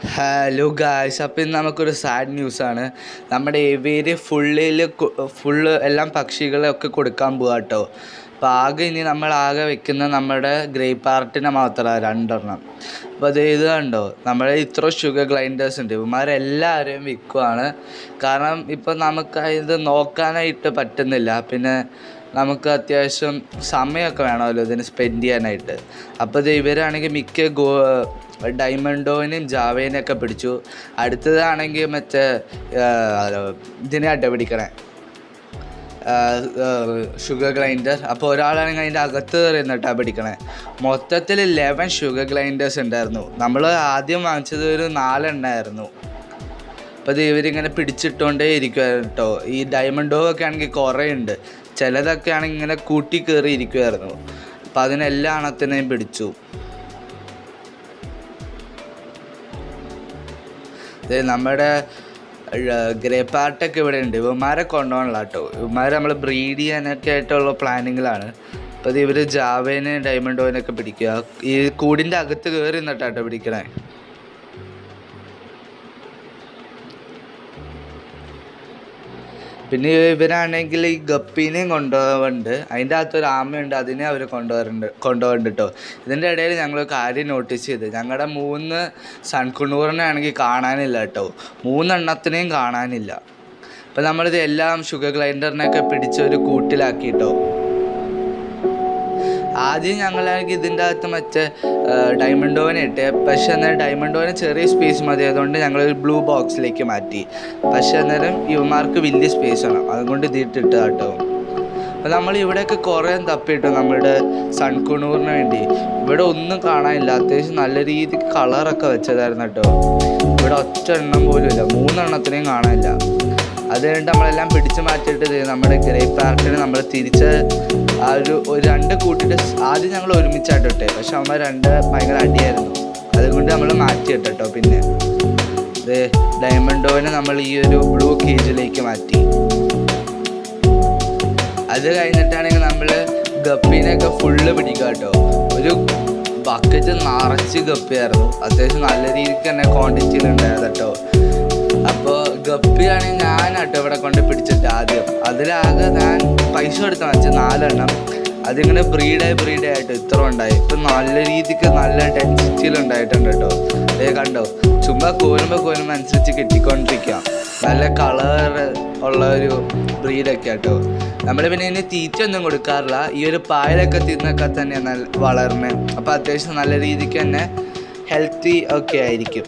Hello guys, അപ്പം ഇന്ന് നമുക്കൊരു സാഡ് ന്യൂസാണ്. നമ്മുടെ ഏവിയര് ഫുള്ള് എല്ലാം പക്ഷികളെയൊക്കെ കൊടുക്കാൻ പോവാ കേട്ടോ. അപ്പോൾ ആകെ ഇനി നമ്മളാകെ വെക്കുന്ന നമ്മുടെ ഗ്രേ പാർട്ടിനെ മാത്രമാണ് 2 അപ്പോൾ അത് ഇത് കണ്ടോ, നമ്മുടെ ഇത്ര ഷുഗർ ഗ്രൈൻഡേഴ്സ് ഉണ്ട്, ഇവന്മാരെല്ലാവരെയും വിൽക്കുവാണ്. കാരണം ഇപ്പം നമുക്ക് ഇത് നോക്കാനായിട്ട് പറ്റുന്നില്ല, പിന്നെ നമുക്ക് അത്യാവശ്യം സമയമൊക്കെ വേണമല്ലോ ഇതിന് സ്പെൻഡ് ചെയ്യാനായിട്ട്. അപ്പോൾ ഇത് ഇവരാണെങ്കിൽ മിക്ക ഡയമണ്ടോനെയും ജാവേനെയൊക്കെ പിടിച്ചു. അടുത്തതാണെങ്കിൽ മറ്റേ ഇതിനായിട്ട് പിടിക്കണേ ഷുഗർ ഗ്രൈൻഡർ. അപ്പോൾ ഒരാളാണെങ്കിൽ അതിൻ്റെ അകത്ത് കയറിന്നിട്ടാണ് പിടിക്കണേ. മൊത്തത്തിൽ 11 ഷുഗർ ഗ്രൈൻഡേഴ്സ് ഉണ്ടായിരുന്നു. നമ്മൾ ആദ്യം വാങ്ങിച്ചത് ഒരു 4 എണ്ണമായിരുന്നു. അപ്പോൾ ഇത് ഇവരിങ്ങനെ പിടിച്ചിട്ടുകൊണ്ടേ ഇരിക്കുമായിരുന്നു കേട്ടോ. ഈ ഡയമണ്ടോ ഒക്കെ ആണെങ്കിൽ കുറേ ഉണ്ട്, ചിലതൊക്കെ ആണെങ്കിൽ ഇങ്ങനെ കൂട്ടി കയറി ഇരിക്കുമായിരുന്നു. അപ്പോൾ അതിനെല്ലാ എണ്ണത്തിനെയും പിടിച്ചു. നമ്മുടെ ഗ്രേ പാർട്ടൊക്കെ ഇവിടെ ഉണ്ട്. ഇവന്മാരെ കൊണ്ടുപോകണില്ല കേട്ടോ. ഇവന്മാരെ നമ്മൾ ബ്രീഡ് ചെയ്യാനൊക്കെ ആയിട്ടുള്ള പ്ലാനിങ്ങിലാണ്. അപ്പോൾ അത് ഇവർ ജാവേനെ ഡയമണ്ടോനൊക്കെ പിടിക്കുക. ഈ കൂടിൻ്റെ അകത്ത് കയറി നിന്നിട്ടാട്ടോ പിടിക്കണേ. പിന്നെ ഇവരാണെങ്കിൽ ഈ ഗപ്പീനെയും കൊണ്ടുപോകുന്നുണ്ട്. അതിൻ്റെ അകത്തൊരു ആമയുണ്ട്, അതിനെ അവർ കൊണ്ടുപോകുന്നുണ്ട് കേട്ടോ. ഇതിൻ്റെ ഇടയിൽ ഞങ്ങൾ കാര്യം നോട്ടീസ് ചെയ്ത്, ഞങ്ങളുടെ 3 സൺകുണൂറിനെ ആണെങ്കിൽ കാണാനില്ല കേട്ടോ. 3 എണ്ണത്തിനെയും കാണാനില്ല. അപ്പോൾ നമ്മളിത് എല്ലാം ഷുഗർ ഗ്രൈൻഡറിനെയൊക്കെ പിടിച്ച് ഒരു കൂട്ടിലാക്കി കേട്ടോ. ആദ്യം ഞങ്ങളാണെങ്കിൽ ഇതിൻ്റെ അകത്ത് മറ്റേ ഡയമണ്ടോനെ ഇട്ടേ, പക്ഷെ അന്നേരം ഡയമണ്ടോന് ചെറിയ സ്പേസ് മതി, അതുകൊണ്ട് ഞങ്ങളൊരു ബ്ലൂ ബോക്സിലേക്ക് മാറ്റി. പക്ഷെ അന്നേരം ഇവന്മാർക്ക് വലിയ സ്പേസ് വേണം, അതുകൊണ്ട് ഇതിട്ടിട്ട് കേട്ടോ. അപ്പോൾ നമ്മൾ ഇവിടെയൊക്കെ കുറേ തപ്പിയിട്ടു നമ്മളുടെ സൺകുണൂറിന് വേണ്ടി. ഇവിടെ ഒന്നും കാണാനില്ല. അത്യാവശ്യം നല്ല രീതിക്ക് കളറൊക്കെ വെച്ചതായിരുന്നു കേട്ടോ. ഇവിടെ ഒറ്റ എണ്ണം പോലും ഇല്ല, 3 എണ്ണത്തിനെയും കാണാനില്ല. അത് കഴിഞ്ഞിട്ട് നമ്മളെല്ലാം പിടിച്ചു മാറ്റിയിട്ട് നമ്മുടെ ഗ്രേ പാർട്ടിന് നമ്മൾ തിരിച്ച് ആ ഒരു 2 കൂട്ടിയിട്ട് ആദ്യം ഞങ്ങൾ ഒരുമിച്ചായിട്ട് ഇട്ടേ, പക്ഷെ അവന്മാർ 2 ഭയങ്കര അടിയായിരുന്നു, അതുകൊണ്ട് നമ്മൾ മാറ്റിയിട്ടോ. പിന്നെ ഇത് ഡയമണ്ടോനെ നമ്മൾ ഈ ഒരു ബ്ലൂ കേജിലേക്ക് മാറ്റി. അത് കഴിഞ്ഞിട്ടാണെങ്കിൽ നമ്മൾ ഗപ്പീനെയൊക്കെ ഫുള്ള് പിടിക്കുക കേട്ടോ. ഒരു ബക്കറ്റ് നിറച്ച് ഗപ്പിയായിരുന്നു, അത്യാവശ്യം നല്ല രീതിക്ക് തന്നെ ക്വാണ്ടിറ്റിയിലുണ്ടായിരുന്നു കേട്ടോ. അപ്പോൾ ഗപ്പിയാണെങ്കിൽ ഞാനാട്ടോ ഇവിടെ കൊണ്ട് പിടിച്ചിട്ട് ആദ്യം. അതിലാകെ ഞാൻ പൈസ കൊടുത്ത് വാങ്ങിച്ചു 4 എണ്ണം. അതിങ്ങനെ ബ്രീഡായിട്ട് ഇത്ര ഉണ്ടായി. ഇപ്പം നല്ല രീതിക്ക് നല്ല ഡെൻസിറ്റിയിലുണ്ടായിട്ടുണ്ട് കേട്ടോ. കണ്ടോ, ചുമ്മാ കോരുമ്പോൾ അനുസരിച്ച് കിട്ടിക്കൊണ്ടിരിക്കാം. നല്ല കളർ ഉള്ള ഒരു ബ്രീഡൊക്കെ കേട്ടോ. നമ്മൾ പിന്നെ ഇതിന് തീറ്റ ഒന്നും കൊടുക്കാറില്ല, ഈ ഒരു പായലൊക്കെ തിന്നൊക്കെ തന്നെയാണ് വളർന്നത്. അപ്പോൾ അത്യാവശ്യം നല്ല രീതിക്ക് തന്നെ ഹെൽത്തി ഒക്കെ ആയിരിക്കും.